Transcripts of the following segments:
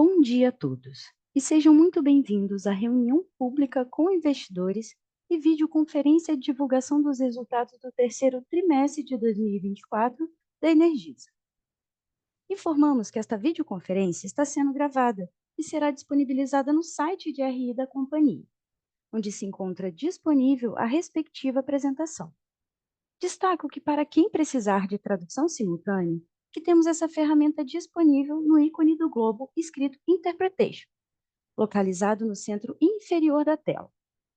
Bom dia a todos e sejam muito bem-vindos à reunião pública com investidores e videoconferência de divulgação dos resultados do terceiro trimestre de 2024 da Energisa. Informamos que esta videoconferência está sendo gravada e será disponibilizada no site de RI da companhia, onde se encontra disponível a respectiva apresentação. Destaco que para quem precisar de tradução simultânea, que temos essa ferramenta disponível no ícone do globo escrito Interpretation, localizado no centro inferior da tela.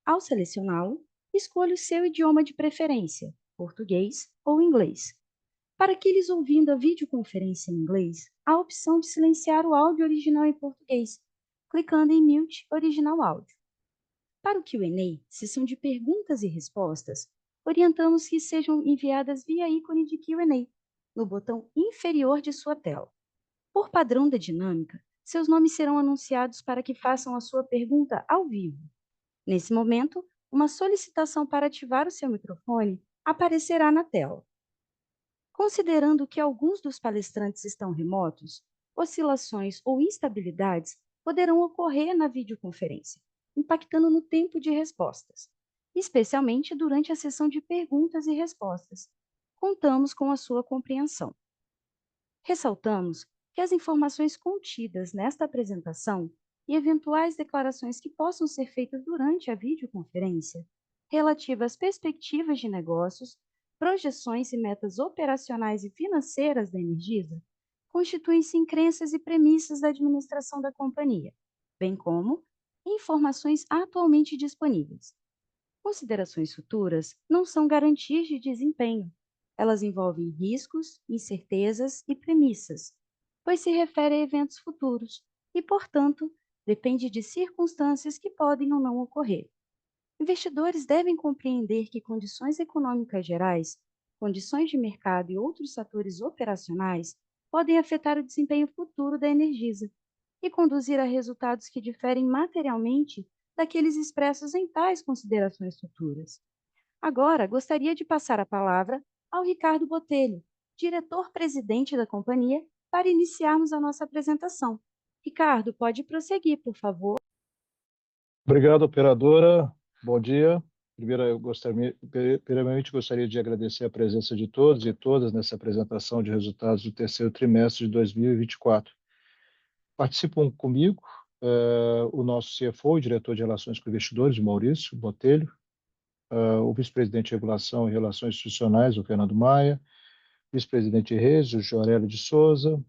Ao selecioná-lo, escolha o seu idioma de preferência, português ou inglês. Para aqueles ouvindo a videoconferência em inglês, há a opção de silenciar o áudio original em português, clicando em Mute Original Áudio. Para o Q&A, sessão de perguntas e respostas, orientamos que sejam enviadas via ícone de Q&A, no botão inferior de sua tela. Por padrão da dinâmica, seus nomes serão anunciados para que façam a sua pergunta ao vivo. Nesse momento, uma solicitação para ativar o seu microfone aparecerá na tela. Considerando que alguns dos palestrantes estão remotos, oscilações ou instabilidades poderão ocorrer na videoconferência, impactando no tempo de respostas, especialmente durante a sessão de perguntas e respostas. Contamos com a sua compreensão. Ressaltamos que as informações contidas nesta apresentação e eventuais declarações que possam ser feitas durante a videoconferência, relativas às perspectivas de negócios, projeções e metas operacionais e financeiras da Energisa, constituem-se em crenças e premissas da administração da companhia, bem como informações atualmente disponíveis. Considerações futuras não são garantias de desempenho. Elas envolvem riscos, incertezas e premissas, pois se refere a eventos futuros e, portanto, depende de circunstâncias que podem ou não ocorrer. Investidores devem compreender que condições econômicas gerais, condições de mercado e outros fatores operacionais podem afetar o desempenho futuro da Energisa e conduzir a resultados que diferem materialmente daqueles expressos em tais considerações futuras. Agora, gostaria de passar a palavra ao Ricardo Botelho, diretor-presidente da companhia, para iniciarmos a nossa apresentação. Ricardo, pode prosseguir, por favor. Obrigado, operadora. Bom dia. Primeiramente, gostaria de agradecer a presença de todos e todas nessa apresentação de resultados do terceiro trimestre de 2024. Participam comigo o nosso CFO, diretor de Relações com Investidores, o Maurício Botelho, o vice-presidente de Regulação e Relações Institucionais, o Fernando Maia, vice-presidente de Redes, o Joarélio de Souza,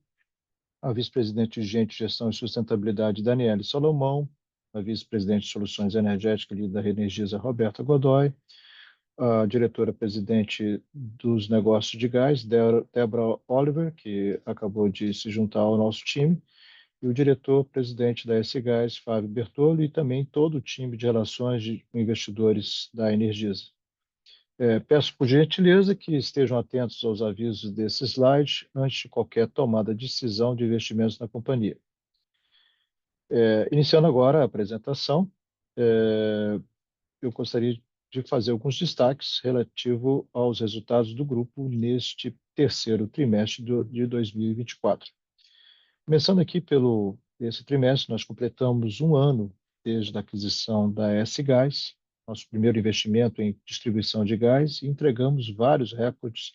a vice-presidente de Gente, Gestão e Sustentabilidade, Daniele Salomão, a vice-presidente de Soluções Energéticas e da Energisa, Roberta Godoy, a diretora-presidente dos Negócios de Gás, Débora Oliver, que acabou de se juntar ao nosso time, e o diretor-presidente da S-Gás, Fábio Bertolo, e também todo o time de relações com investidores da Energisa. Peço por gentileza que estejam atentos aos avisos desse slide antes de qualquer tomada de decisão de investimentos na companhia. Iniciando agora a apresentação, eu gostaria de fazer alguns destaques relativo aos resultados do grupo neste terceiro trimestre de 2024. Começando aqui pelo esse trimestre, nós completamos um ano desde a aquisição da S-Gás, nosso primeiro investimento em distribuição de gás, e entregamos vários recordes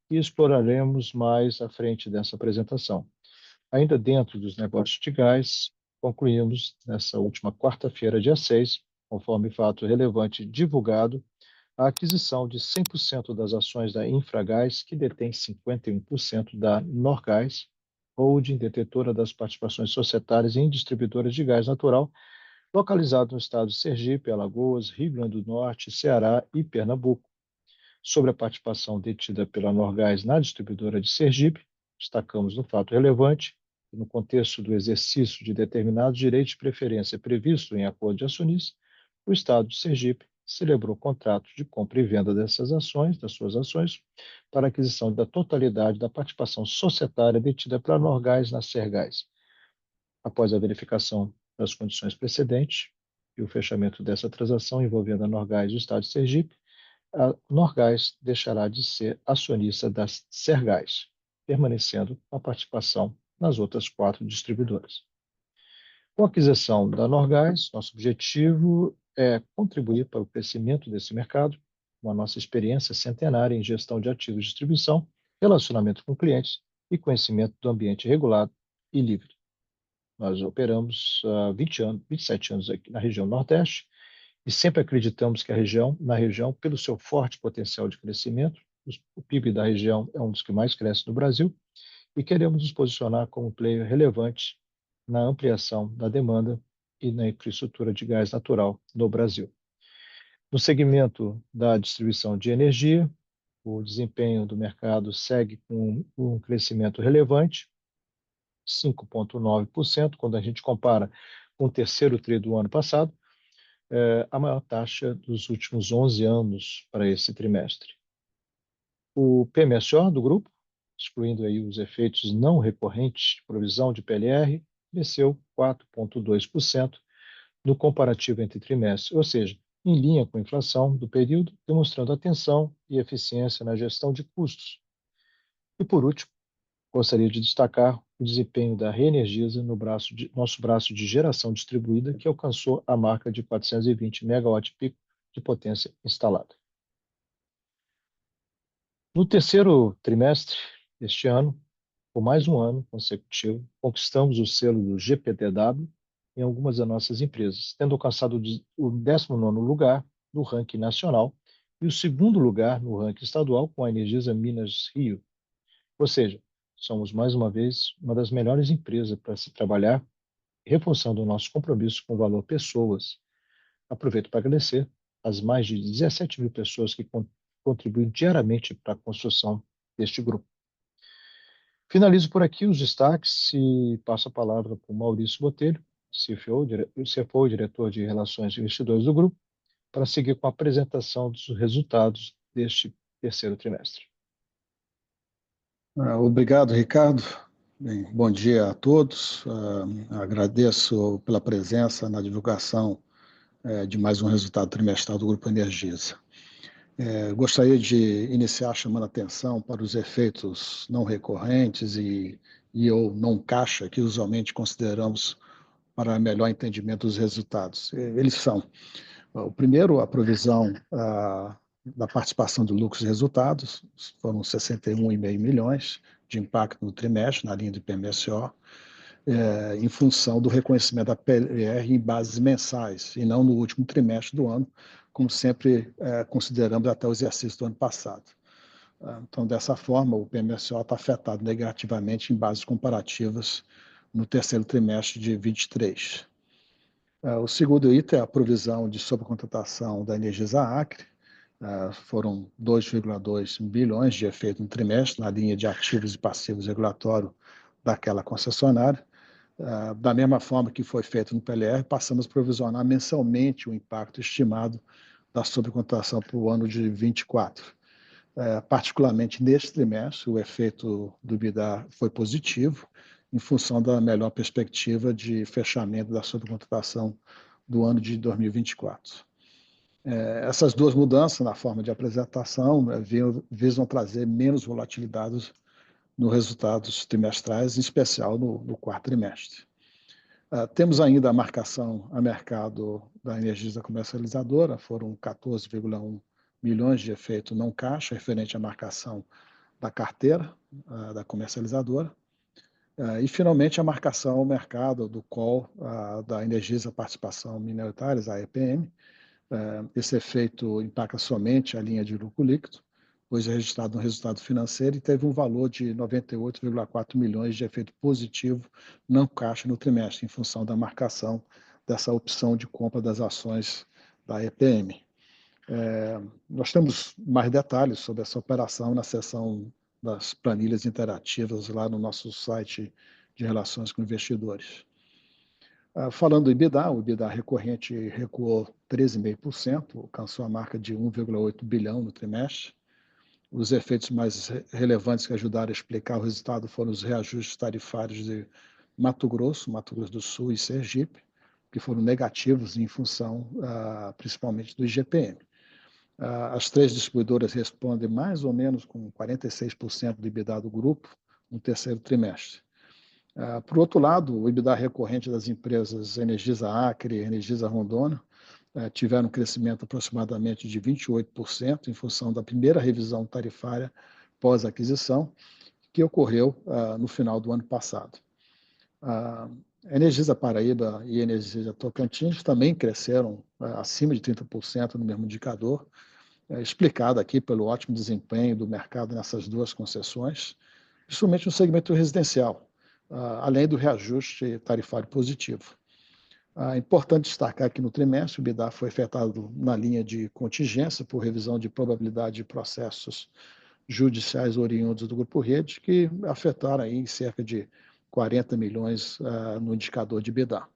que exploraremos mais à frente dessa apresentação. Ainda dentro dos negócios de gás, concluímos nessa última quarta-feira, dia 6, conforme fato relevante divulgado, a aquisição de 100% das ações da Infragás, que detém 51% da Norgás, holding detetora das participações societárias em distribuidoras de gás natural, localizado no estado de Sergipe, Alagoas, Rio Grande do Norte, Ceará e Pernambuco. Sobre a participação detida pela Norgás na distribuidora de Sergipe, destacamos no fato relevante que, no contexto do exercício de determinados direitos de preferência previsto em acordo de acionistas, o Estado de Sergipe celebrou contratos de compra e venda das suas ações, para aquisição da totalidade da participação societária detida pela Norgás na Sergás. Após a verificação das condições precedentes e o fechamento dessa transação envolvendo a Norgás e o Estado de Sergipe, a Norgás deixará de ser acionista da Sergás, permanecendo a participação nas outras 4 distribuidoras. Com a aquisição da Norgás, nosso objetivo é contribuir para o crescimento desse mercado, com a nossa experiência centenária em gestão de ativos de distribuição, relacionamento com clientes e conhecimento do ambiente regulado e livre. Nós operamos há 20 anos, 27 anos aqui na região Nordeste e sempre acreditamos que na região, pelo seu forte potencial de crescimento, o PIB da região é um dos que mais cresce no Brasil e queremos nos posicionar como um player relevante na ampliação da demanda e na infraestrutura de gás natural no Brasil. No segmento da distribuição de energia, o desempenho do mercado segue com um crescimento relevante, 5,9%, quando a gente compara com o terceiro tri do ano passado, a maior taxa dos últimos 11 anos para esse trimestre. O PMSO do grupo, excluindo aí os efeitos não recorrentes de provisão de PLR, cresceu 4,2% no comparativo entre trimestres, ou seja, em linha com a inflação do período, demonstrando atenção e eficiência na gestão de custos. E, por último, gostaria de destacar o desempenho da Reenergisa no nosso braço de geração distribuída, que alcançou a marca de 420 megawatt-pico de potência instalada. No terceiro trimestre deste ano, por mais um ano consecutivo, conquistamos o selo do GPTW em algumas das nossas empresas, tendo alcançado o 19º lugar no ranking nacional e o segundo lugar no ranking estadual com a Energisa Minas Rio. Ou seja, somos mais uma vez uma das melhores empresas para se trabalhar, reforçando o nosso compromisso com o valor pessoas. Aproveito para agradecer às mais de 17 mil pessoas que contribuem diariamente para a construção deste grupo. Finalizo por aqui os destaques e passo a palavra para o Maurício Botelho, CFO e diretor de Relações de Investidores do grupo, para seguir com a apresentação dos resultados deste terceiro trimestre. Obrigado, Ricardo. Bem, bom dia a todos. Agradeço pela presença na divulgação de mais um resultado trimestral do Grupo Energisa. Gostaria de iniciar chamando a atenção para os efeitos não recorrentes ou não caixa, que usualmente consideramos para melhor entendimento dos resultados. Eles são, o primeiro, a provisão da participação de lucros e resultados, foram 61,5 milhões de impacto no trimestre, na linha do PMSO, em função do reconhecimento da PLR em bases mensais, e não no último trimestre do ano, como sempre consideramos até o exercício do ano passado. Então, dessa forma, o PMSO está afetado negativamente em bases comparativas no terceiro trimestre de 2023. O segundo item é a provisão de sobrecontratação da Energisa Acre, foram 2,2 bilhões de efeito no trimestre, na linha de ativos e passivos regulatórios daquela concessionária. Da mesma forma que foi feito no PLR, passamos a provisionar mensalmente o impacto estimado da sobrecontratação para o ano de 24. Particularmente neste trimestre, o efeito do EBITDA foi positivo, em função da melhor perspectiva de fechamento da sobrecontratação do ano de 2024. Essas duas mudanças na forma de apresentação visam trazer menos volatilidade nos resultados trimestrais, em especial no quarto trimestre. Temos ainda a marcação a mercado da Energisa Comercializadora, foram 14,1 milhões de efeito não caixa, referente à marcação da carteira da comercializadora. E, finalmente, a marcação ao mercado do call da Energisa Participação Minoritárias, a EPM. Esse efeito impacta somente a linha de lucro líquido, pois é registrado no resultado financeiro e teve um valor de 98,4 milhões de efeito positivo não caixa no trimestre, em função da marcação dessa opção de compra das ações da EPM. Nós temos mais detalhes sobre essa operação na seção das planilhas interativas lá no nosso site de relações com investidores. Falando do EBITDA, o EBITDA recorrente recuou 13,5%, alcançou a marca de 1,8 bilhão no trimestre. Os efeitos mais relevantes que ajudaram a explicar o resultado foram os reajustes tarifários de Mato Grosso do Sul e Sergipe, que foram negativos em função, principalmente, do IGPM. As três distribuidoras respondem mais ou menos com 46% do EBITDA do grupo no terceiro trimestre. Por outro lado, o EBITDA recorrente das empresas Energisa Acre e Energisa Rondônia tiveram um crescimento aproximadamente de 28% em função da primeira revisão tarifária pós-aquisição, que ocorreu no final do ano passado. A Energisa Paraíba e Energisa Tocantins também cresceram acima de 30% no mesmo indicador, explicado aqui pelo ótimo desempenho do mercado nessas duas concessões, principalmente no segmento residencial, além do reajuste tarifário positivo. É importante destacar que no trimestre o EBITDA foi afetado na linha de contingência por revisão de probabilidade de processos judiciais oriundos do Grupo Rede, que afetaram aí cerca de 40 milhões no indicador de EBITDA.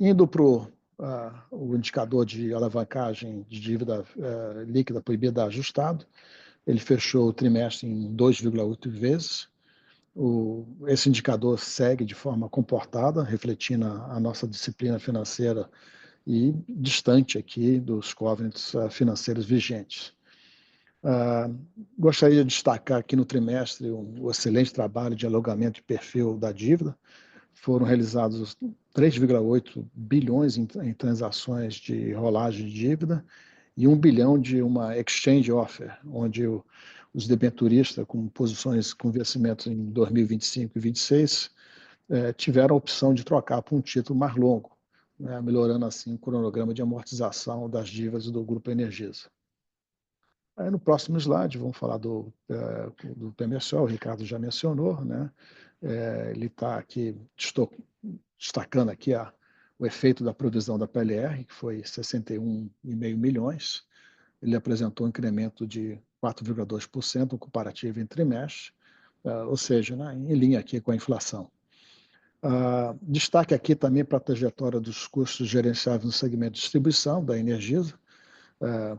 Indo para o indicador de alavancagem de dívida líquida para o EBITDA ajustado, ele fechou o trimestre em 2,8 vezes. Esse indicador segue de forma comportada, refletindo a nossa disciplina financeira e distante aqui dos covenants financeiros vigentes. Gostaria de destacar aqui no trimestre o excelente trabalho de alongamento de perfil da dívida. Foram realizados 3,8 bilhões em transações de rolagem de dívida e 1 bilhão de uma exchange offer, onde os debenturistas com posições com vencimentos em 2025 e 2026 tiveram a opção de trocar por um título mais longo, melhorando assim o cronograma de amortização das dívidas do Grupo Energisa. Aí no próximo slide vamos falar do PMSO, o Ricardo já mencionou, ele está aqui destacando aqui o efeito da provisão da PLR, que foi 61,5 milhões. Ele apresentou um incremento de 4,2% no comparativo em trimestre, ou seja, em linha aqui com a inflação. Destaque aqui também para a trajetória dos custos gerenciáveis no segmento de distribuição da Energisa,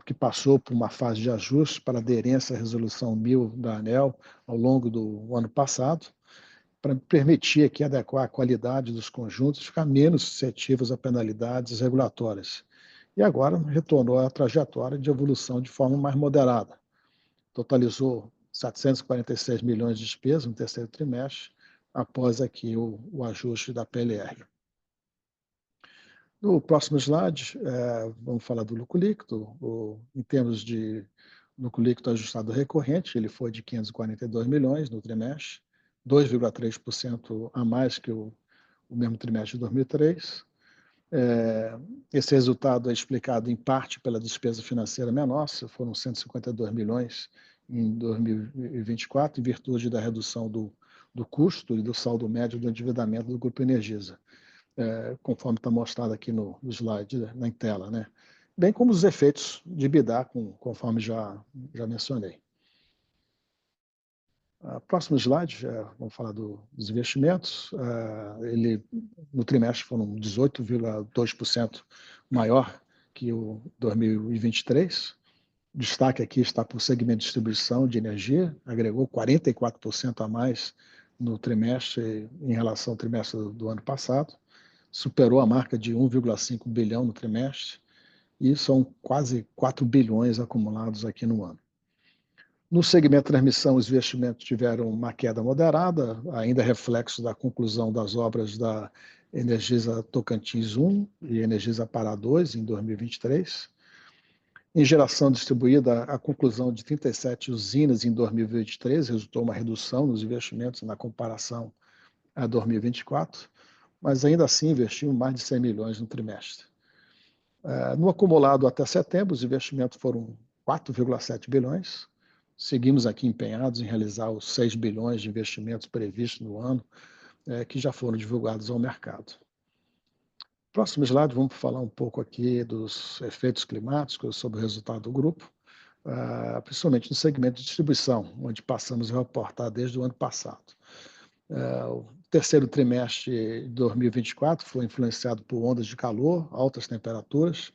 que passou por uma fase de ajuste para aderência à resolução 1000 da ANEEL ao longo do ano passado, para permitir aqui adequar a qualidade dos conjuntos e ficar menos suscetíveis a penalidades regulatórias. E agora retornou à trajetória de evolução de forma mais moderada. Totalizou 746 milhões de despesas no terceiro trimestre, após aqui o ajuste da PLR. No próximo slide, vamos falar do lucro líquido. Em termos de lucro líquido ajustado recorrente, ele foi de 542 milhões no trimestre, 2,3% a mais que o mesmo trimestre de 2003. Esse resultado é explicado em parte pela despesa financeira menor, foram 152 milhões em 2024, em virtude da redução do custo e do saldo médio do endividamento do Grupo Energisa, conforme está mostrado aqui no slide, na tela, bem como os efeitos de EBITDA, conforme já mencionei. Próximo slide, vamos falar dos investimentos. No trimestre foram 18,2% maior que o 2023. Destaque aqui está para o segmento de distribuição de energia, agregou 44% a mais no trimestre em relação ao trimestre do ano passado, superou a marca de 1,5 bilhão no trimestre e são quase 4 bilhões acumulados aqui no ano. No segmento de transmissão, os investimentos tiveram uma queda moderada, ainda reflexo da conclusão das obras da Energisa Tocantins 1 e Energisa Pará 2 em 2023. Em geração distribuída, a conclusão de 37 usinas em 2023 resultou uma redução nos investimentos na comparação a 2024, mas ainda assim investimos mais de 100 milhões no trimestre. No acumulado até setembro, os investimentos foram 4,7 bilhões. Seguimos aqui empenhados em realizar os 6 bilhões de investimentos previstos no ano, que já foram divulgados ao mercado. Próximo slide, vamos falar um pouco aqui dos efeitos climáticos sobre o resultado do grupo, principalmente no segmento de distribuição, onde passamos a reportar desde o ano passado. O terceiro trimestre de 2024 foi influenciado por ondas de calor, altas temperaturas,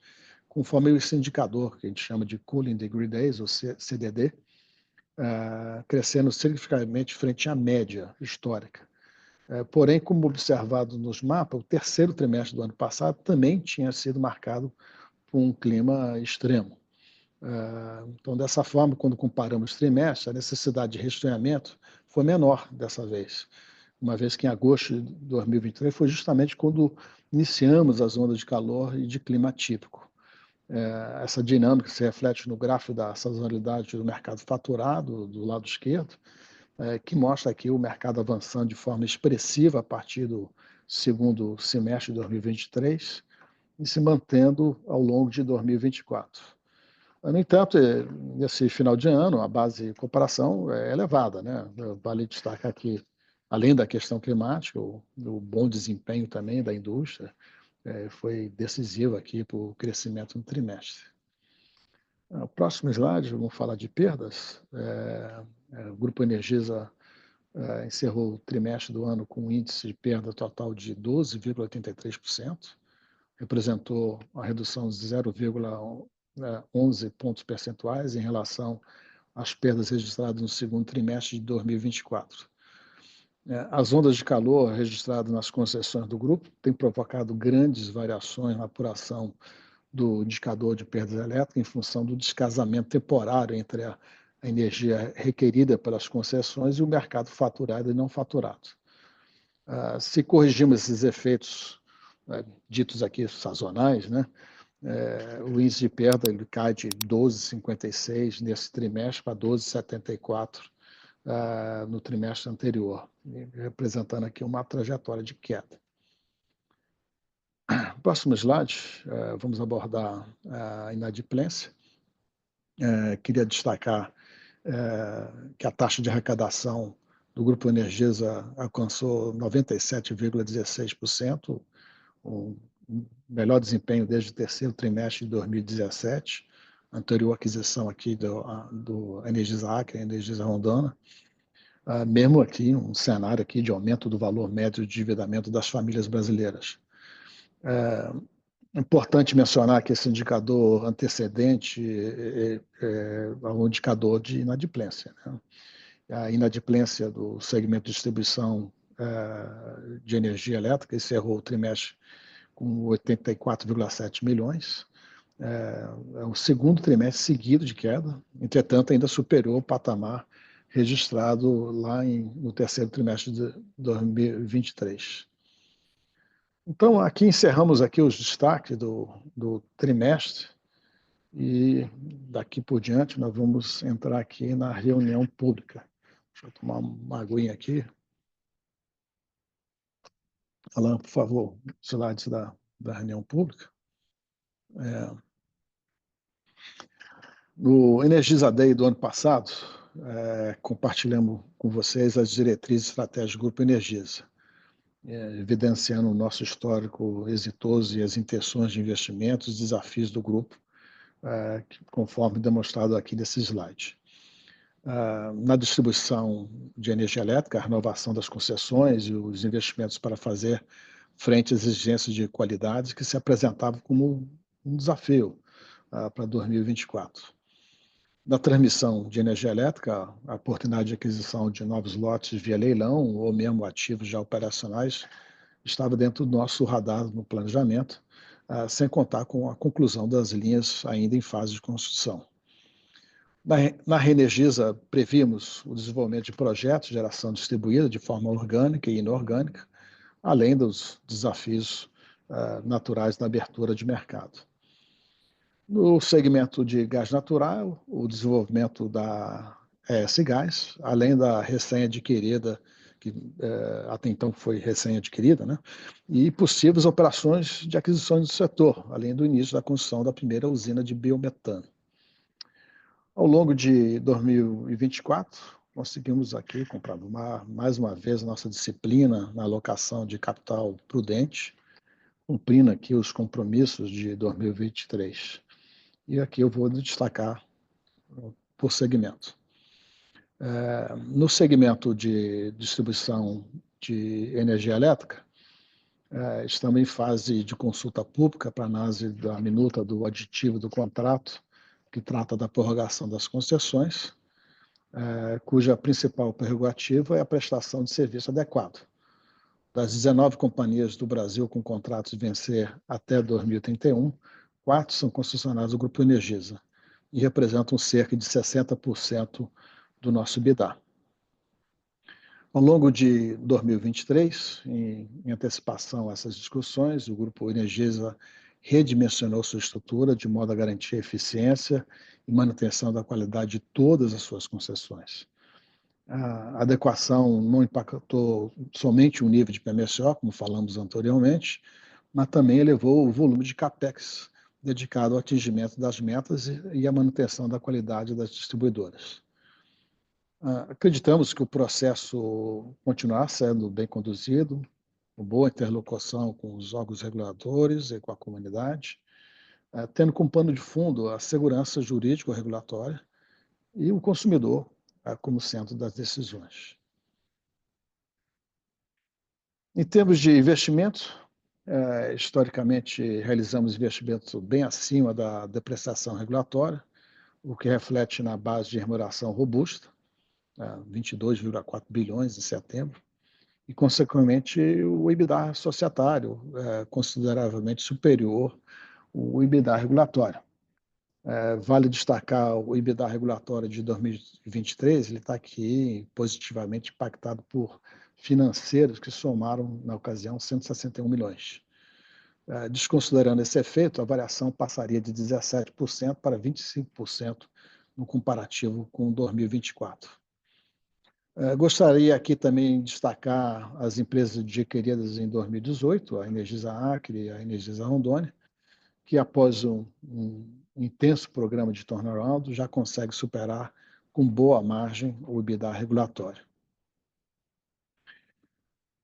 conforme esse indicador que a gente chama de Cooling Degree Days, ou CDD, crescendo significativamente frente à média histórica. Porém, como observado nos mapas, o terceiro trimestre do ano passado também tinha sido marcado por um clima extremo. Então, dessa forma, quando comparamos trimestres, a necessidade de resfriamento foi menor dessa vez, uma vez que em agosto de 2023 foi justamente quando iniciamos as ondas de calor e de clima atípico. Essa dinâmica se reflete no gráfico da sazonalidade do mercado faturado, do lado esquerdo, que mostra aqui o mercado avançando de forma expressiva a partir do segundo semestre de 2023 e se mantendo ao longo de 2024. No entanto, nesse final de ano, a base de comparação é elevada, né? Vale destacar aqui, além da questão climática, o bom desempenho também da indústria foi decisivo aqui para o crescimento no trimestre. O próximo slide, vamos falar de perdas. O Grupo Energisa encerrou o trimestre do ano com um índice de perda total de 12,83%, representou uma redução de 0,11 pontos percentuais em relação às perdas registradas no segundo trimestre de 2024. As ondas de calor registradas nas concessões do grupo têm provocado grandes variações na apuração do indicador de perdas elétricas em função do descasamento temporário entre a energia requerida pelas concessões e o mercado faturado e não faturado. Se corrigirmos esses efeitos ditos aqui sazonais, né, o índice de perda ele cai de 12,56 nesse trimestre para 12,74 no trimestre anterior, representando aqui uma trajetória de queda. Próximo slide, vamos abordar a inadimplência. Queria destacar que a taxa de arrecadação do Grupo Energisa alcançou 97,16%, o melhor desempenho desde o terceiro trimestre de 2017, anterior aquisição aqui do Energisa Acre, Energisa Rondônia, mesmo aqui um cenário aqui de aumento do valor médio de endividamento das famílias brasileiras. É importante mencionar que esse indicador antecedente é um indicador de inadimplência, né? A inadimplência do segmento de distribuição de energia elétrica encerrou o trimestre com 84,7 milhões. É o segundo trimestre seguido de queda, entretanto, ainda superou o patamar registrado lá no terceiro trimestre de 2023. Então, aqui encerramos aqui os destaques do trimestre e daqui por diante nós vamos entrar aqui na reunião pública. Deixa eu tomar uma aguinha aqui. Alan, por favor, slides da reunião pública. No Energisa Day do ano passado, compartilhamos com vocês as diretrizes estratégicas do Grupo Energisa, evidenciando o nosso histórico exitoso e as intenções de investimentos e desafios do grupo, conforme demonstrado aqui nesse slide. Na distribuição de energia elétrica, a renovação das concessões e os investimentos para fazer frente às exigências de qualidade que se apresentavam como um desafio para 2024. Na transmissão de energia elétrica, a oportunidade de aquisição de novos lotes via leilão ou mesmo ativos já operacionais estava dentro do nosso radar no planejamento, sem contar com a conclusão das linhas ainda em fase de construção. Na Reenergisa, previmos o desenvolvimento de projetos de geração distribuída de forma orgânica e inorgânica, além dos desafios naturais da abertura de mercado. No segmento de gás natural, o desenvolvimento da ES Gás, além da recém-adquirida, que até então foi recém-adquirida, né? E possíveis operações de aquisições do setor, além do início da construção da primeira usina de biometano. Ao longo de 2024, conseguimos aqui, comprando mais uma vez a nossa disciplina na alocação de capital prudente, cumprindo aqui os compromissos de 2023. E aqui eu vou destacar por segmento. No segmento de distribuição de energia elétrica, estamos em fase de consulta pública para análise da minuta do aditivo do contrato, que trata da prorrogação das concessões, cuja principal prerrogativa é a prestação de serviço adequado. Das 19 companhias do Brasil com contratos de vencer até 2031, 4 são concessionárias do Grupo Energisa e representam cerca de 60% do nosso EBITDA. Ao longo de 2023, em antecipação a essas discussões, o Grupo Energisa redimensionou sua estrutura de modo a garantir a eficiência e manutenção da qualidade de todas as suas concessões. A adequação não impactou somente o nível de PMSO, como falamos anteriormente, mas também elevou o volume de CAPEX dedicado ao atingimento das metas e à manutenção da qualidade das distribuidoras. Acreditamos que o processo continuará sendo bem conduzido, com boa interlocução com os órgãos reguladores e com a comunidade, tendo como pano de fundo a segurança jurídico-regulatória e o consumidor como centro das decisões. Em termos de investimento, historicamente realizamos investimentos bem acima da depreciação regulatória, o que reflete na base de remuneração robusta, 22,4 bilhões em setembro, e, consequentemente, o EBITDA societário consideravelmente superior ao EBITDA regulatório. Vale destacar o EBITDA regulatório de 2023, ele está aqui positivamente impactado por financeiros que somaram, na ocasião, 161 milhões. Desconsiderando esse efeito, a variação passaria de 17% para 25% no comparativo com 2024. Gostaria aqui também de destacar as empresas adquiridas em 2018, a Energisa Acre e a Energisa Rondônia, que após um intenso programa de turnaround já consegue superar com boa margem o EBITDA regulatório.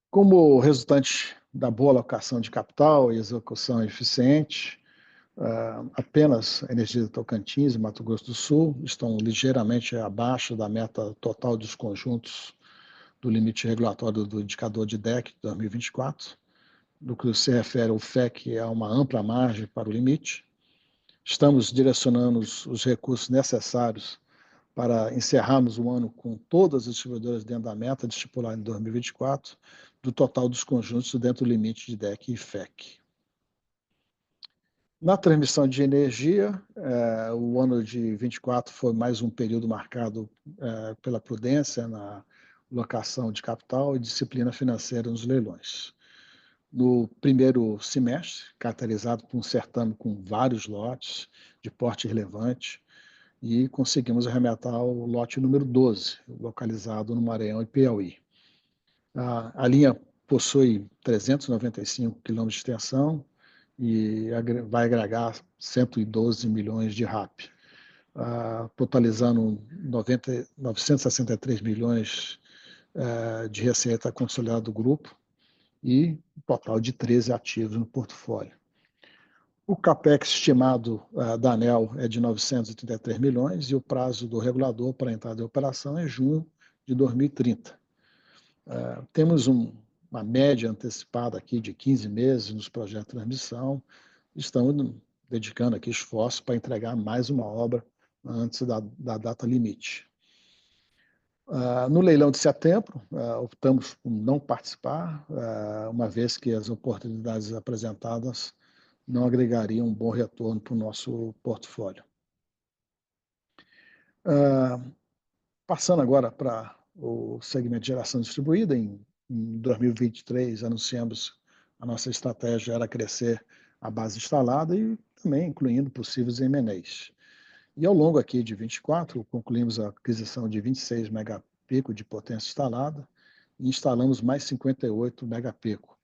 Como resultante da boa alocação de capital e execução eficiente, apenas a Energisa Tocantins e Mato Grosso do Sul estão ligeiramente abaixo da meta total dos conjuntos do limite regulatório do indicador de DEC de 2024, no que se refere ao FEC, há uma ampla margem para o limite. Estamos direcionando os recursos necessários para encerrarmos o ano com todas as distribuidoras dentro da meta de estipular em 2024, do total dos conjuntos dentro do limite de DEC e FEC. Na transmissão de energia, o ano de 2024 foi mais um período marcado pela prudência na locação de capital e disciplina financeira nos leilões. No primeiro semestre, caracterizado por um certame com vários lotes de porte relevante, e conseguimos arrematar o lote número 12, localizado no Maranhão e Piauí. A linha possui 395 quilômetros de extensão e vai agregar 112 milhões de RAP, totalizando 963 milhões de receita consolidada do grupo e um total de 13 ativos no portfólio. O CAPEX estimado da ANEEL é de 933 milhões e o prazo do regulador para a entrada em operação é junho de 2030. Temos uma média antecipada aqui de 15 meses nos projetos de transmissão. Estamos dedicando aqui esforço para entregar mais uma obra antes da data limite. No leilão de setembro, optamos por não participar, uma vez que as oportunidades apresentadas não agregariam um bom retorno para o nosso portfólio. Passando agora para o segmento de geração distribuída, em 2023 anunciamos a nossa estratégia era crescer a base instalada e também incluindo possíveis M&As. E ao longo aqui de 24, concluímos a aquisição de 26 megapico de potência instalada e instalamos mais 58 megapico.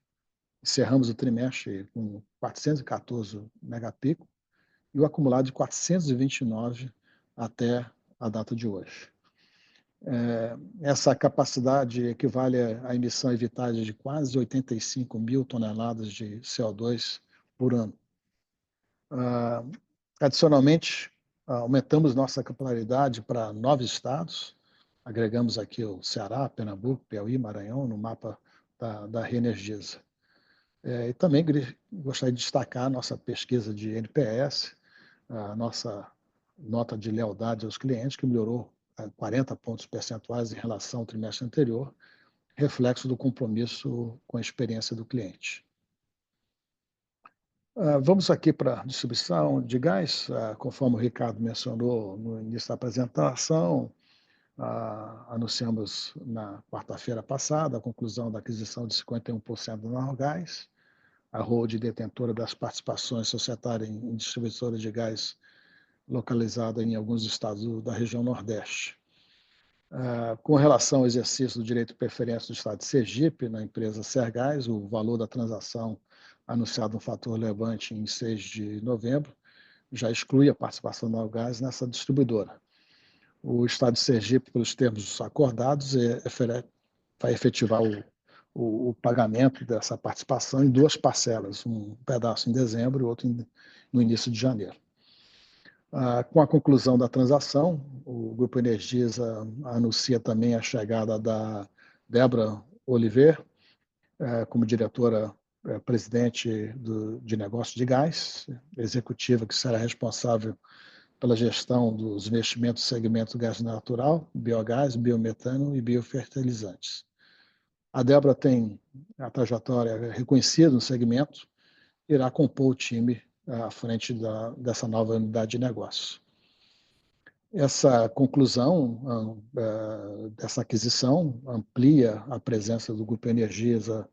Encerramos o trimestre com 414 megapico e o acumulado de 429 até a data de hoje. Essa capacidade equivale à emissão evitada de quase 85 mil toneladas de CO2 por ano. Adicionalmente, aumentamos nossa capilaridade para 9 estados, agregamos aqui o Ceará, Pernambuco, Piauí, Maranhão no mapa da Reenergisa. E também gostaria de destacar a nossa pesquisa de NPS, a nossa nota de lealdade aos clientes, que melhorou 40 pontos percentuais em relação ao trimestre anterior, reflexo do compromisso com a experiência do cliente. Vamos aqui para a distribuição de gás, conforme o Ricardo mencionou no início da apresentação, Anunciamos na quarta-feira passada a conclusão da aquisição de 51% da Norgás, a holding detentora das participações societárias em distribuidoras de gás localizada em alguns estados da região Nordeste. Com relação ao exercício do direito de preferência do estado de Sergipe, na empresa Sergás, o valor da transação anunciado no fator relevante em 6 de novembro já exclui a participação da Norgás nessa distribuidora. O estado de Sergipe, pelos termos acordados, vai efetivar o pagamento dessa participação em 2 parcelas, um pedaço em dezembro e outro no início de janeiro. Com a conclusão da transação, o Grupo Energisa anuncia também a chegada da Débora Oliver como diretora presidente de negócios de gás, executiva que será responsável pela gestão dos investimentos do segmento gás natural, biogás, biometano e biofertilizantes. A Débora tem a trajetória reconhecida no segmento, irá compor o time à frente dessa nova unidade de negócio. Essa conclusão dessa aquisição amplia a presença do Grupo Energisa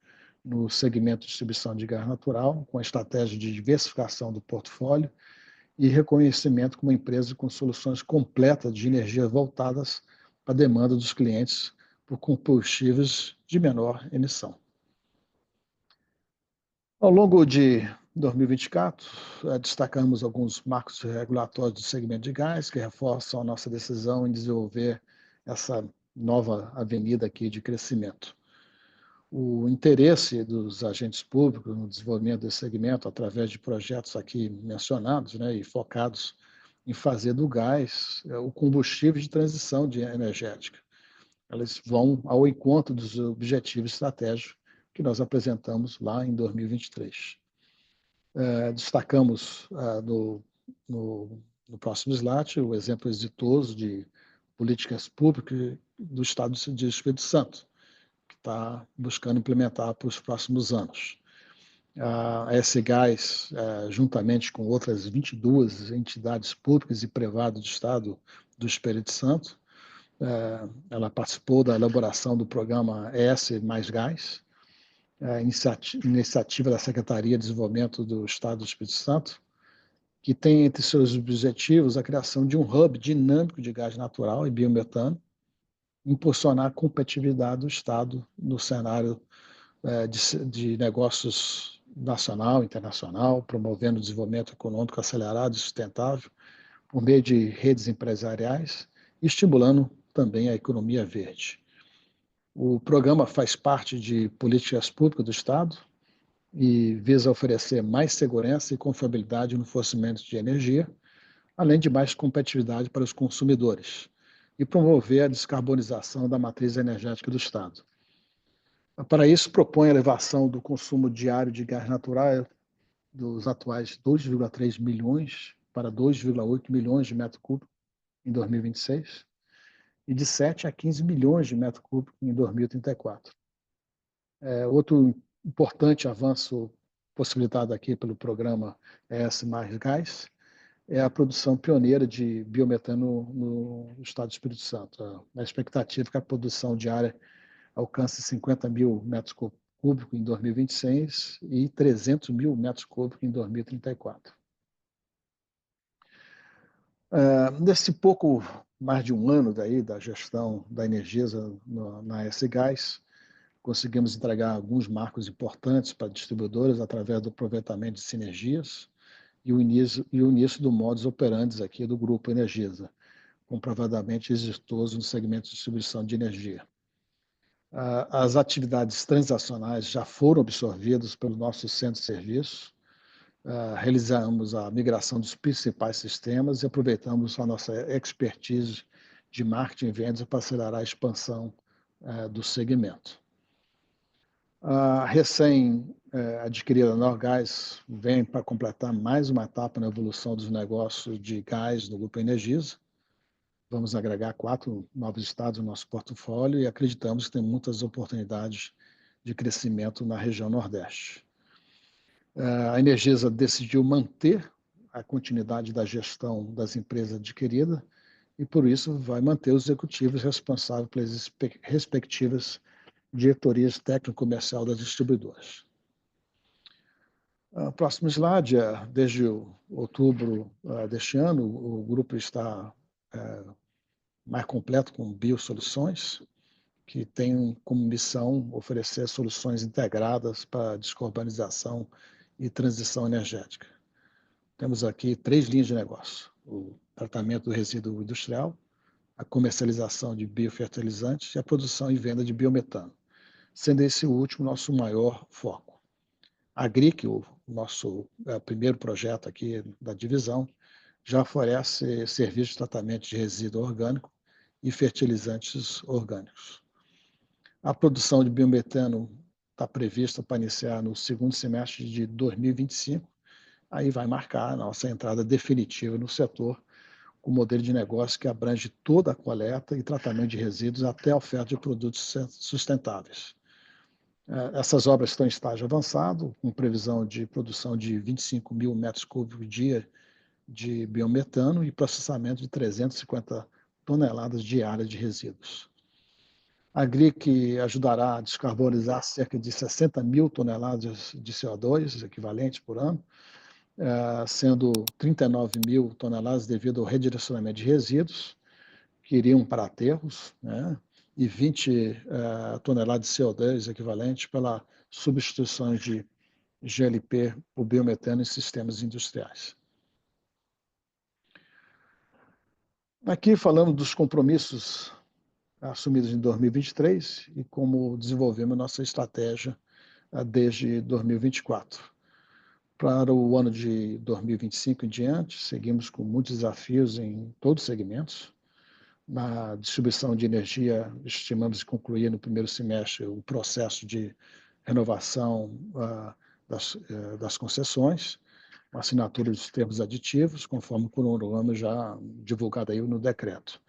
no segmento de distribuição de gás natural, com a estratégia de diversificação do portfólio e reconhecimento como empresa com soluções completas de energia voltadas para a demanda dos clientes por combustíveis de menor emissão. Ao longo de 2024, destacamos alguns marcos regulatórios do segmento de gás que reforçam a nossa decisão em desenvolver essa nova avenida aqui de crescimento. O interesse dos agentes públicos no desenvolvimento desse segmento, através de projetos aqui mencionados, e focados em fazer do gás o combustível de transição energética. Elas vão ao encontro dos objetivos estratégicos que nós apresentamos lá em 2023. Destacamos no próximo slide o exemplo exitoso de políticas públicas do Estado de Espírito Santo, que está buscando implementar para os próximos anos. A S-Gás, juntamente com outras 22 entidades públicas e privadas do Estado do Espírito Santo, ela participou da elaboração do programa S Mais Gás, iniciativa da Secretaria de Desenvolvimento do Estado do Espírito Santo, que tem entre seus objetivos a criação de um hub dinâmico de gás natural e biometano, impulsionar a competitividade do Estado no cenário de negócios nacional e internacional, promovendo o desenvolvimento econômico acelerado e sustentável por meio de redes empresariais e estimulando também a economia verde. O programa faz parte de políticas públicas do Estado e visa oferecer mais segurança e confiabilidade no fornecimento de energia, além de mais competitividade para os consumidores, e promover a descarbonização da matriz energética do Estado. Para isso, propõe a elevação do consumo diário de gás natural dos atuais 2,3 milhões para 2,8 milhões de metros cúbicos em 2026 e de 7 a 15 milhões de metros cúbicos em 2034. Outro importante avanço possibilitado aqui pelo programa S Mais Gás é a produção pioneira de biometano no Estado do Espírito Santo. A expectativa é que a produção diária alcance 50 mil metros cúbicos em 2026 e 300 mil metros cúbicos em 2034. Nesse pouco mais de um ano da gestão da Energisa na S-Gás, conseguimos entregar alguns marcos importantes para distribuidoras através do aproveitamento de sinergias e o início do modus operandi aqui do Grupo Energisa, comprovadamente exitoso no segmento de distribuição de energia. As atividades transacionais já foram absorvidas pelo nosso centro de serviço, realizamos a migração dos principais sistemas e aproveitamos a nossa expertise de marketing e vendas para acelerar a expansão do segmento. A recém-adquirida Norgás vem para completar mais uma etapa na evolução dos negócios de gás no Grupo Energisa. Vamos agregar 4 novos estados no nosso portfólio e acreditamos que tem muitas oportunidades de crescimento na região Nordeste. A Energisa decidiu manter a continuidade da gestão das empresas adquiridas e, por isso, vai manter os executivos responsáveis pelas respectivas diretorias técnico-comercial das distribuidoras. Próximo slide, desde outubro deste ano, o grupo está mais completo com biosoluções, que tem como missão oferecer soluções integradas para descarbonização e transição energética. Temos aqui 3 linhas de negócio: o tratamento do resíduo industrial, a comercialização de biofertilizantes e a produção e venda de biometano, sendo esse último nosso maior foco. A Agric, o nosso primeiro projeto aqui da divisão, já oferece serviços de tratamento de resíduo orgânico e fertilizantes orgânicos. A produção de biometano está prevista para iniciar no segundo semestre de 2025, aí vai marcar a nossa entrada definitiva no setor, com um modelo de negócio que abrange toda a coleta e tratamento de resíduos até a oferta de produtos sustentáveis. Essas obras estão em estágio avançado, com previsão de produção de 25 mil metros cúbicos por dia de biometano e processamento de 350 toneladas diárias de resíduos. A Agric ajudará a descarbonizar cerca de 60 mil toneladas de CO2 equivalentes por ano, sendo 39 mil toneladas devido ao redirecionamento de resíduos, que iriam para aterros, né? E 20 toneladas de CO2 equivalentes pela substituição de GLP por biometano em sistemas industriais. Aqui falamos dos compromissos assumidos em 2023 e como desenvolvemos nossa estratégia desde 2024. Para o ano de 2025 em diante, seguimos com muitos desafios em todos os segmentos. Na distribuição de energia, estimamos concluir no primeiro semestre o processo de renovação das concessões, a assinatura dos termos aditivos, conforme o cronograma já divulgado aí no decreto.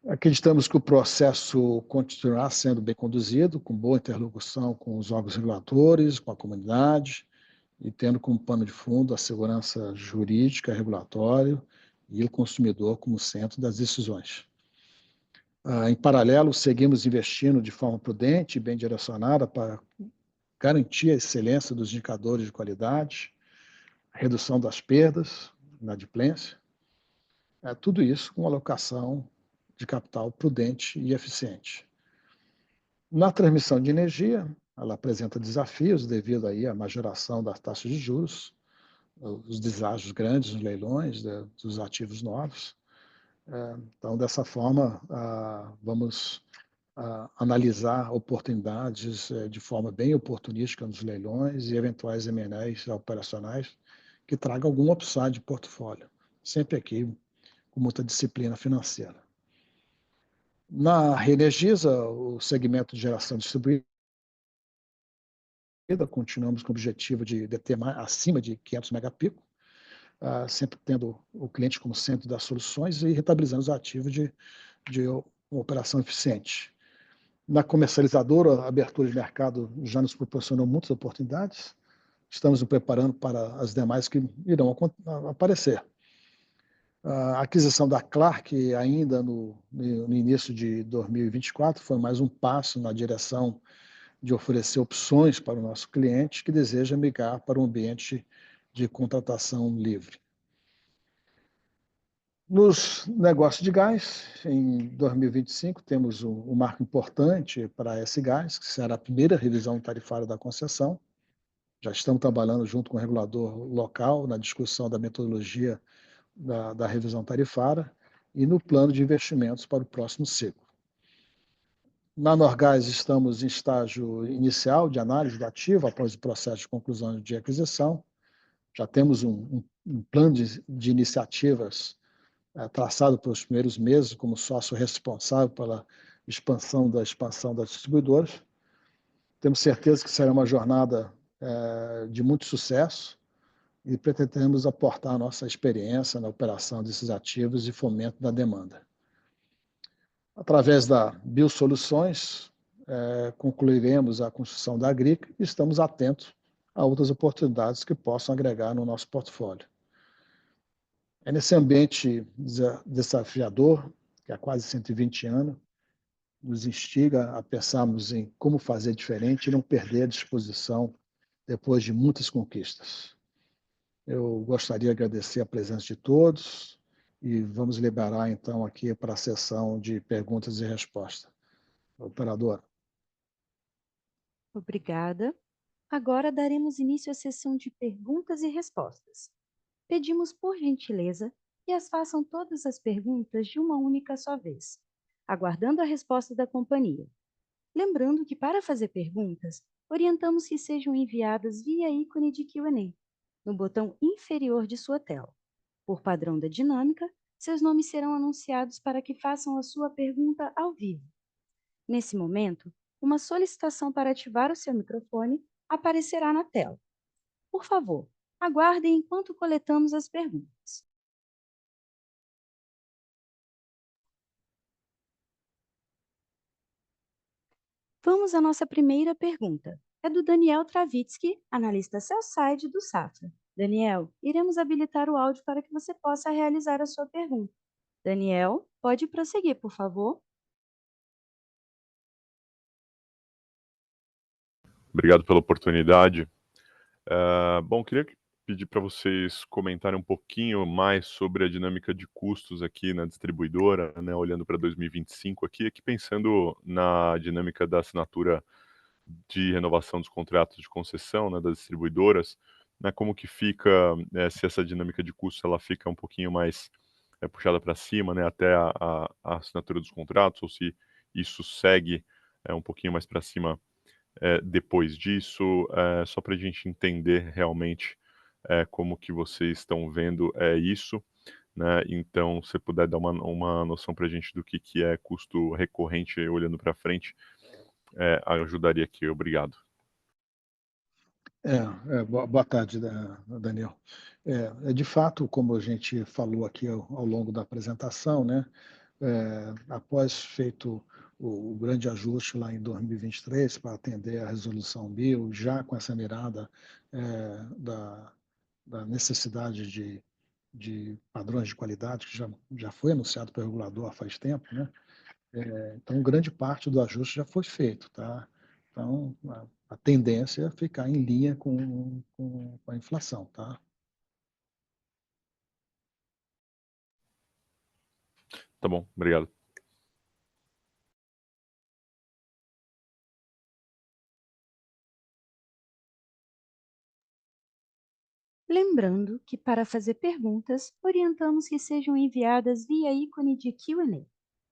Acreditamos que o processo continuará sendo bem conduzido, com boa interlocução com os órgãos reguladores, com a comunidade, e tendo como pano de fundo a segurança jurídica, regulatória e o consumidor como centro das decisões. Em paralelo, seguimos investindo de forma prudente e bem direcionada para garantir a excelência dos indicadores de qualidade, a redução das perdas, inadimplência, tudo isso com alocação de capital prudente e eficiente. Na transmissão de energia, ela apresenta desafios devido aí à majoração das taxas de juros, os deságios grandes nos leilões dos ativos novos. Então, dessa forma, vamos analisar oportunidades de forma bem oportunística nos leilões e eventuais M&As operacionais que tragam algum upside de portfólio, sempre aqui com muita disciplina financeira. Na Reenergiza, o segmento de geração distribuída, continuamos com o objetivo de ter acima de 500 megapico, sempre tendo o cliente como centro das soluções e rentabilizando os ativos de uma operação eficiente. Na comercializadora, a abertura de mercado já nos proporcionou muitas oportunidades. Estamos nos preparando para as demais que irão aparecer. A aquisição da Clark, ainda no início de 2024, foi mais um passo na direção de oferecer opções para o nosso cliente que deseja migrar para um ambiente de contratação livre. Nos negócios de gás, em 2025, temos um marco importante para a S-Gás, que será a primeira revisão tarifária da concessão. Já estamos trabalhando junto com o regulador local na discussão da metodologia da revisão tarifária e no plano de investimentos para o próximo ciclo. Na Norgás, estamos em estágio inicial de análise do ativo após o processo de conclusão de aquisição. Já temos um plano de iniciativas traçado pelos primeiros meses como sócio responsável pela expansão das distribuidoras. Temos certeza que será uma jornada de muito sucesso e pretendemos aportar a nossa experiência na operação desses ativos e fomento da demanda. Através da Biosoluções, concluiremos a construção da Agric e estamos atentos a outras oportunidades que possam agregar no nosso portfólio. É nesse ambiente desafiador, que há quase 120 anos, nos instiga a pensarmos em como fazer diferente e não perder a disposição depois de muitas conquistas. Eu gostaria de agradecer a presença de todos e vamos liberar, então, aqui para a sessão de perguntas e respostas. Operadora. Obrigada. Agora daremos início à sessão de perguntas e respostas. Pedimos, por gentileza, que as façam todas as perguntas de uma única só vez, aguardando a resposta da companhia. Lembrando que, para fazer perguntas, orientamos que sejam enviadas via ícone de Q&A, no botão inferior de sua tela. Por padrão da dinâmica, seus nomes serão anunciados para que façam a sua pergunta ao vivo. Nesse momento, uma solicitação para ativar o seu microfone aparecerá na tela. Por favor, aguardem enquanto coletamos as perguntas. Vamos à nossa primeira pergunta. É do Daniel Travitsky, analista sell-side do Safra. Daniel, iremos habilitar o áudio para que você possa realizar a sua pergunta. Daniel, pode prosseguir, por favor? Obrigado pela oportunidade. Bom, queria pedir para vocês comentarem um pouquinho mais sobre a dinâmica de custos aqui na distribuidora, né, olhando para 2025 aqui pensando na dinâmica da assinatura de renovação dos contratos de concessão, né, das distribuidoras, né, como que fica, se essa dinâmica de custos ela fica um pouquinho mais puxada para cima, né, até a assinatura dos contratos, ou se isso segue um pouquinho mais para cima depois disso, só para a gente entender realmente como que vocês estão vendo isso, né? Então, se puder dar uma noção para a gente do que é custo recorrente olhando para frente, ajudaria aqui. Obrigado. Boa tarde, Daniel. De fato, como a gente falou aqui ao longo da apresentação, né, após feito o grande ajuste lá em 2023 para atender a resolução 1000, já com essa mirada da necessidade de padrões de qualidade, que já foi anunciado pelo regulador há faz tempo, né? Então, grande parte do ajuste já foi feito, tá? Então, a tendência é ficar em linha com a inflação, tá? Tá bom, obrigado. Lembrando que, para fazer perguntas, orientamos que sejam enviadas via ícone de Q&A,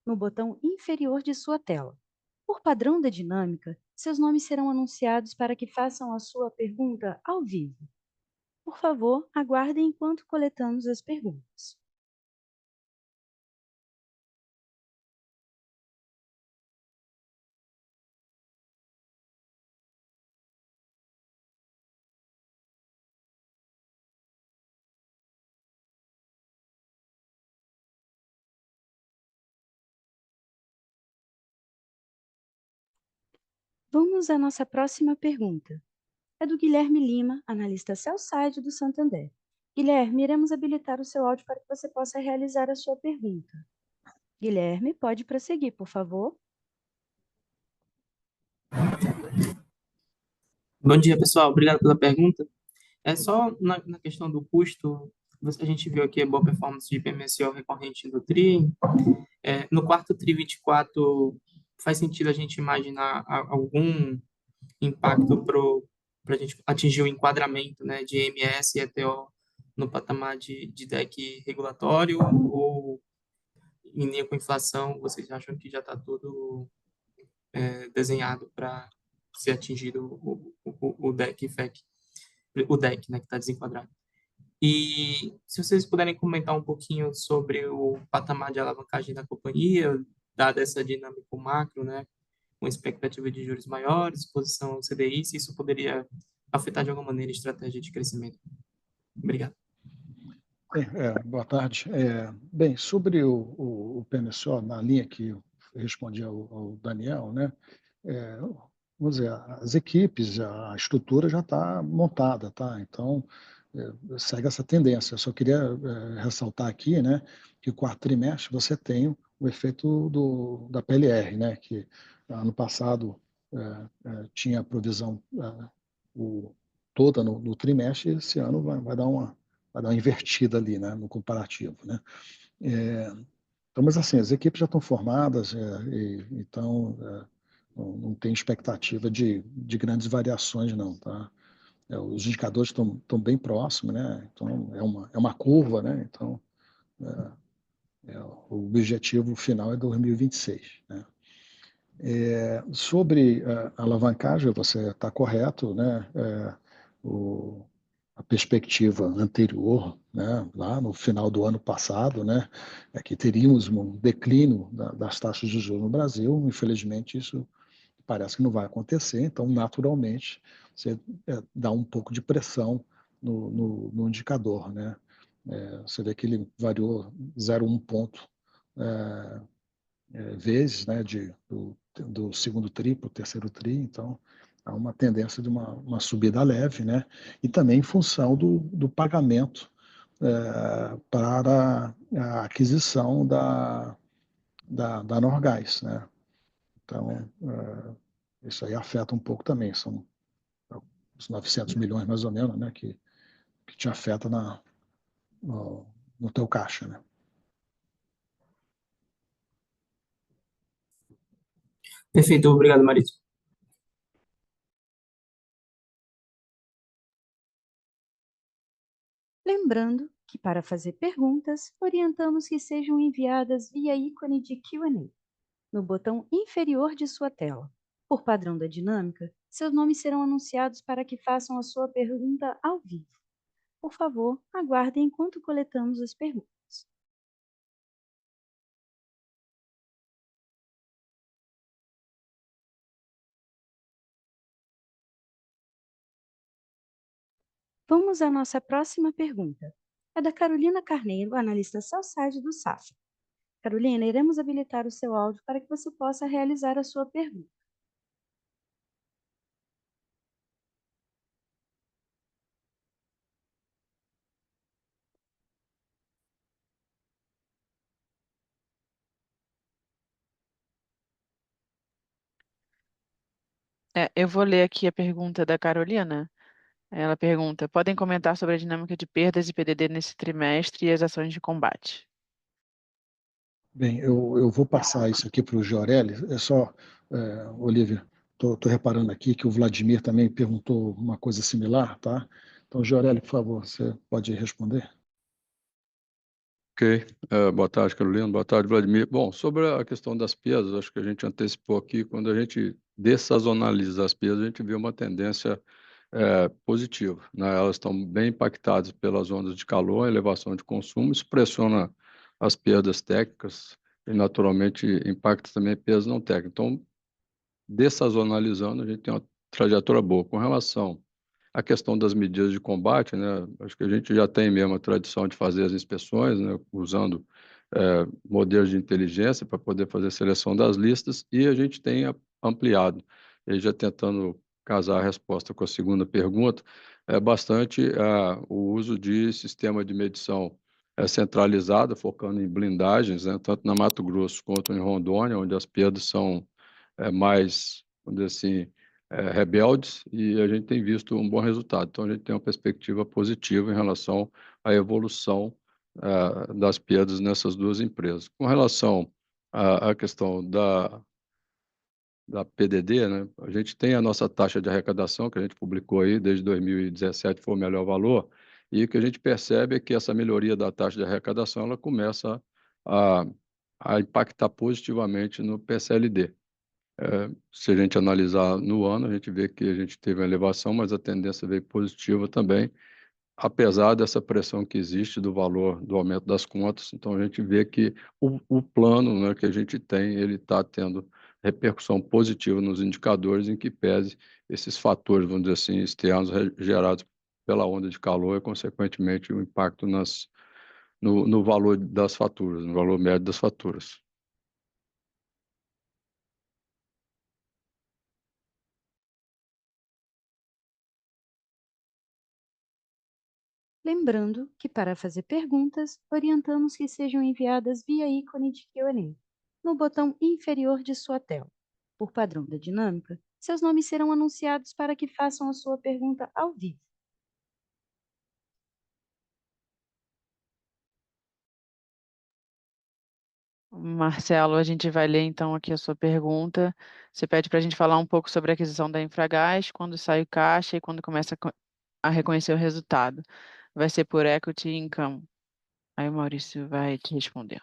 no botão inferior de sua tela. Por padrão da dinâmica, seus nomes serão anunciados para que façam a sua pergunta ao vivo. Por favor, aguardem enquanto coletamos as perguntas. Vamos à nossa próxima pergunta. É do Guilherme Lima, analista sell-side do Santander. Guilherme, iremos habilitar o seu áudio para que você possa realizar a sua pergunta. Guilherme, pode prosseguir, por favor. Bom dia, pessoal. Obrigado pela pergunta. É só na questão do custo, a gente viu aqui a boa performance de PMSO recorrente do TRI. No quarto TRI 24, faz sentido a gente imaginar algum impacto para a gente atingir o enquadramento, né, de EMS e ETO no patamar de DEC regulatório, ou em linha com inflação, vocês acham que já está tudo desenhado para ser atingido o DEC FEC, o DEC, né, que está desenquadrado? E se vocês puderem comentar um pouquinho sobre o patamar de alavancagem da companhia, dada essa dinâmica macro, né, com expectativa de juros maiores, exposição ao CDI, se isso poderia afetar de alguma maneira a estratégia de crescimento. Obrigado. Boa tarde. Bem, sobre o PMSO, na linha que eu respondi ao Daniel, né, vamos dizer, as equipes, a estrutura já está montada, tá? Então, segue essa tendência. Eu só queria ressaltar aqui, né, que o quarto trimestre você tem o efeito da PLR, né, que ano passado tinha a provisão toda no trimestre, e esse ano vai dar uma invertida ali, né, no comparativo, né. Então, mas assim, as equipes já estão formadas, então não tem expectativa de grandes variações, não, tá? Os indicadores estão bem próximos, né? Então é uma curva, né? Então o objetivo final é 2026, né? Sobre a alavancagem, você está correto, né? A perspectiva anterior, né, lá no final do ano passado, né, é que teríamos um declínio das taxas de juros no Brasil. Infelizmente, isso parece que não vai acontecer, então, naturalmente, você dá um pouco de pressão no indicador, né? Você vê que ele variou 0,1 ponto vezes, né, do segundo TRI para o terceiro TRI, então há uma tendência de uma subida leve, né, e também em função do pagamento para a aquisição da Norgás, né. Então, isso aí afeta um pouco também, são os 900 milhões mais ou menos, né, que te afeta no teu caixa, né. Perfeito, obrigado, Marito. Lembrando que, para fazer perguntas, orientamos que sejam enviadas via ícone de Q&A, no botão inferior de sua tela. Por padrão da dinâmica, seus nomes serão anunciados para que façam a sua pergunta ao vivo. Por favor, aguardem enquanto coletamos as perguntas. Vamos à nossa próxima pergunta. É da Carolina Carneiro, analista sell-side do Safra. Carolina, iremos habilitar o seu áudio para que você possa realizar a sua pergunta. Eu vou ler aqui a pergunta da Carolina. Ela pergunta: podem comentar sobre a dinâmica de perdas e PDD nesse trimestre e as ações de combate? Bem, eu vou passar isso aqui para o Giorelli. Olívia, estou reparando aqui que o Vladimir também perguntou uma coisa similar, tá? Então, Giorelli, por favor, você pode responder? Ok. Boa tarde, Carolina. Boa tarde, Vladimir. Bom, sobre a questão das perdas, acho que a gente antecipou aqui, quando a gente dessazonaliza as perdas, a gente vê uma tendência positiva, né? Elas estão bem impactadas pelas ondas de calor, elevação de consumo, isso pressiona as perdas técnicas e, naturalmente, impacta também perdas não técnicas. Então, dessazonalizando, a gente tem uma trajetória boa. Com relação à questão das medidas de combate, né, acho que a gente já tem mesmo a tradição de fazer as inspeções, né, usando modelos de inteligência para poder fazer a seleção das listas, e a gente tem ampliado, e já tentando casar a resposta com a segunda pergunta, bastante o uso de sistema de medição centralizada, focando em blindagens, né, tanto na Mato Grosso quanto em Rondônia, onde as perdas são mais, vamos dizer assim, rebeldes, e a gente tem visto um bom resultado. Então, a gente tem uma perspectiva positiva em relação à evolução das perdas nessas duas empresas. Com relação à questão da PDD, né, a gente tem a nossa taxa de arrecadação, que a gente publicou aí desde 2017, foi o melhor valor, e o que a gente percebe é que essa melhoria da taxa de arrecadação ela começa a, a impactar positivamente no PSLD. Se a gente analisar no ano, a gente vê que a gente teve uma elevação, mas a tendência veio positiva também, apesar dessa pressão que existe do valor do aumento das contas. Então, a gente vê que o plano, né, que a gente tem, ele está tendo repercussão positiva nos indicadores, em que pese esses fatores, vamos dizer assim, externos gerados pela onda de calor e, consequentemente, o impacto no valor das faturas, no valor médio das faturas. Lembrando que, para fazer perguntas, orientamos que sejam enviadas via ícone de Q&A, no botão inferior de sua tela. Por padrão da dinâmica, seus nomes serão anunciados para que façam a sua pergunta ao vivo. Marcelo, a gente vai ler então aqui a sua pergunta. Você pede para a gente falar um pouco sobre a aquisição da Infragás, quando sai o caixa e quando começa a reconhecer o resultado. Vai ser por equity income. Aí o Maurício vai te responder.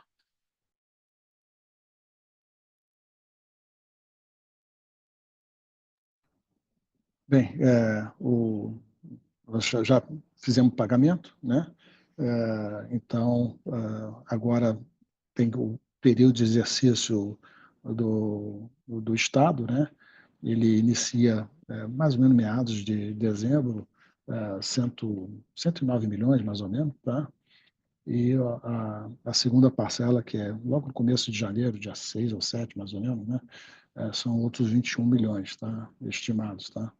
Bem, nós já fizemos o pagamento, né? Então, agora tem o período de exercício do Estado, né? Ele inicia mais ou menos meados de dezembro, 109 milhões, mais ou menos, tá? E a segunda parcela, que é logo no começo de janeiro, dia 6 ou 7, mais ou menos, né? São outros 21 milhões, tá? Estimados, tá?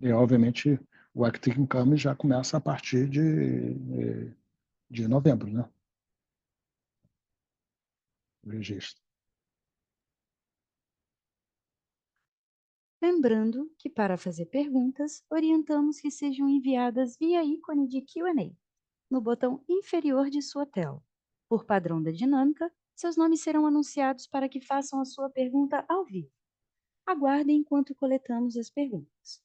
E, obviamente, o Active Income já começa a partir de novembro, né? O registro. Lembrando que, para fazer perguntas, orientamos que sejam enviadas via ícone de Q&A, no botão inferior de sua tela. Por padrão da dinâmica, seus nomes serão anunciados para que façam a sua pergunta ao vivo. Aguardem enquanto coletamos as perguntas.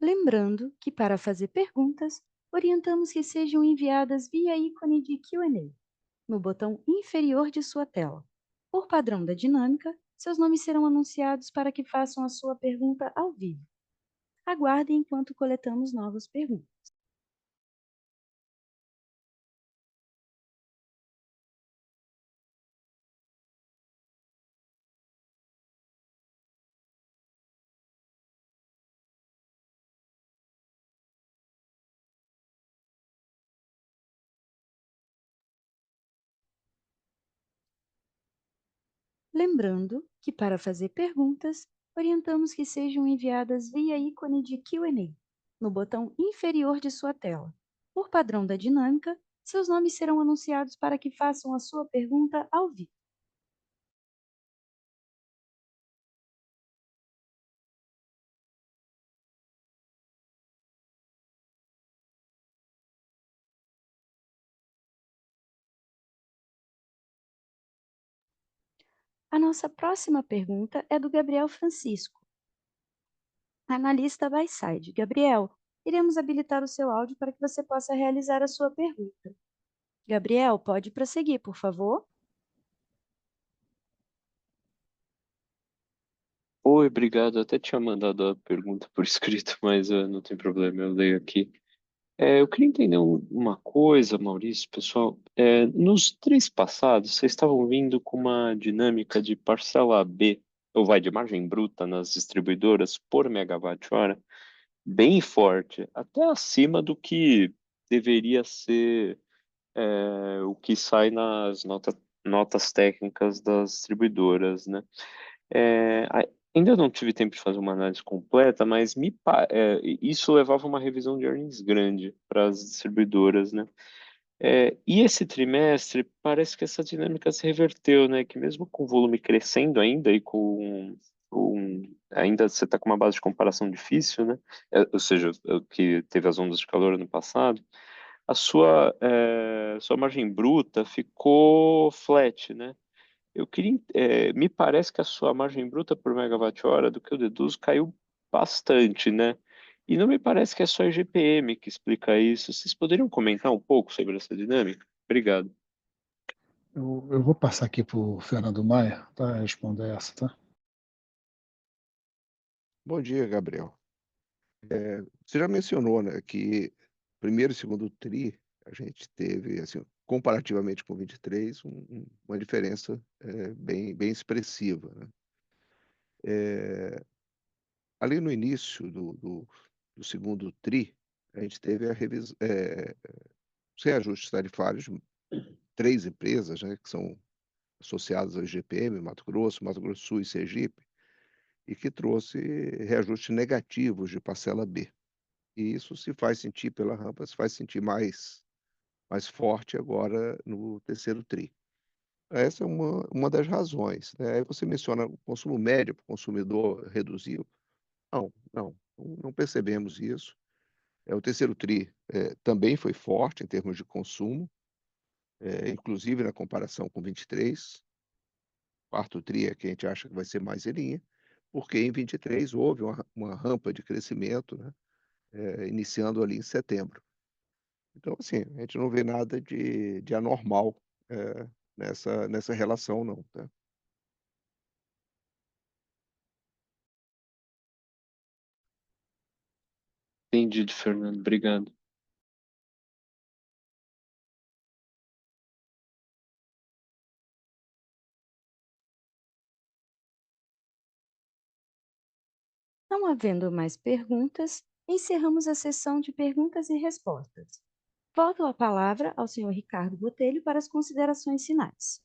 Lembrando que, para fazer perguntas, orientamos que sejam enviadas via ícone de Q&A, no botão inferior de sua tela. Por padrão da dinâmica, seus nomes serão anunciados para que façam a sua pergunta ao vivo. Aguardem enquanto coletamos novas perguntas. Lembrando que, para fazer perguntas, orientamos que sejam enviadas via ícone de Q&A, no botão inferior de sua tela. Por padrão da dinâmica, seus nomes serão anunciados para que façam a sua pergunta ao vivo. A nossa próxima pergunta é do Gabriel Francisco, analista Buyside. Gabriel, iremos habilitar o seu áudio para que você possa realizar a sua pergunta. Gabriel, pode prosseguir, por favor? Oi, obrigado. Eu até tinha mandado a pergunta por escrito, mas não tem problema, eu leio aqui. Eu queria entender uma coisa, Maurício, pessoal. Nos três passados, vocês estavam vindo com uma dinâmica de parcela B, ou vai de margem bruta nas distribuidoras por megawatt-hora, bem forte, até acima do que deveria ser o que sai nas notas técnicas das distribuidoras, né? Ainda não tive tempo de fazer uma análise completa, mas isso levava a uma revisão de earnings grande para as distribuidoras, né? E esse trimestre parece que essa dinâmica se reverteu, né? Que mesmo com o volume crescendo ainda e ainda você está com uma base de comparação difícil, né? Ou seja, o que teve as ondas de calor ano passado, a sua margem bruta ficou flat, né? Me parece que a sua margem bruta por megawatt-hora, do que eu deduzo, caiu bastante, né? E não me parece que é só a IGPM que explica isso. Vocês poderiam comentar um pouco sobre essa dinâmica? Obrigado. Eu vou passar aqui para o Fernando Maia para responder essa, tá? Bom dia, Gabriel. Você já mencionou, né, que primeiro e segundo TRI a gente teve, assim, comparativamente com o 23, uma diferença bem expressiva, né? Ali no início do segundo TRI, a gente teve os reajustes tarifários de 3 empresas, né, que são associadas ao IGPM, Mato Grosso do Sul e Sergipe, e que trouxe reajustes negativos de parcela B. E isso se faz sentir pela rampa, se faz sentir mais forte agora no terceiro TRI. Essa é uma das razões, né. Aí você menciona o consumo médio para o consumidor reduziu. Não percebemos isso. O terceiro TRI, também foi forte em termos de consumo, inclusive na comparação com 23. Quarto TRI é que a gente acha que vai ser mais em linha, porque em 23 houve uma rampa de crescimento, né, iniciando ali em setembro. Então, assim, a gente não vê nada de anormal, nessa relação não, tá. Entendido, Fernando. Obrigado. Não havendo mais perguntas, encerramos a sessão de perguntas e respostas. Volto a palavra ao senhor Ricardo Botelho para as considerações finais.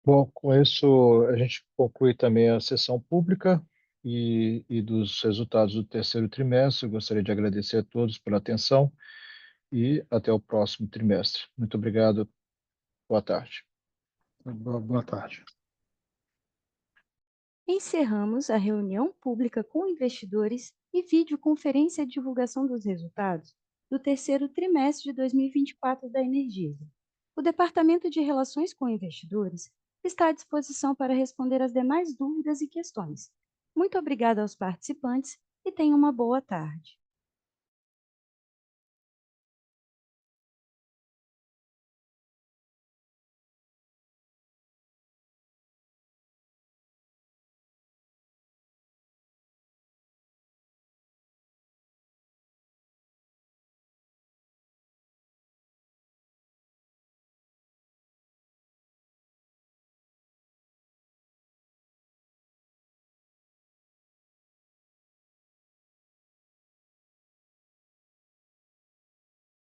Bom, com isso a gente conclui também a sessão pública e dos resultados do terceiro trimestre. Eu gostaria de agradecer a todos pela atenção e até o próximo trimestre. Muito obrigado. Boa tarde. Boa tarde. Encerramos a reunião pública com investidores e videoconferência de divulgação dos resultados do terceiro trimestre de 2024 da Energisa. O Departamento de Relações com Investidores está à disposição para responder as demais dúvidas e questões. Muito obrigada aos participantes e tenham uma boa tarde.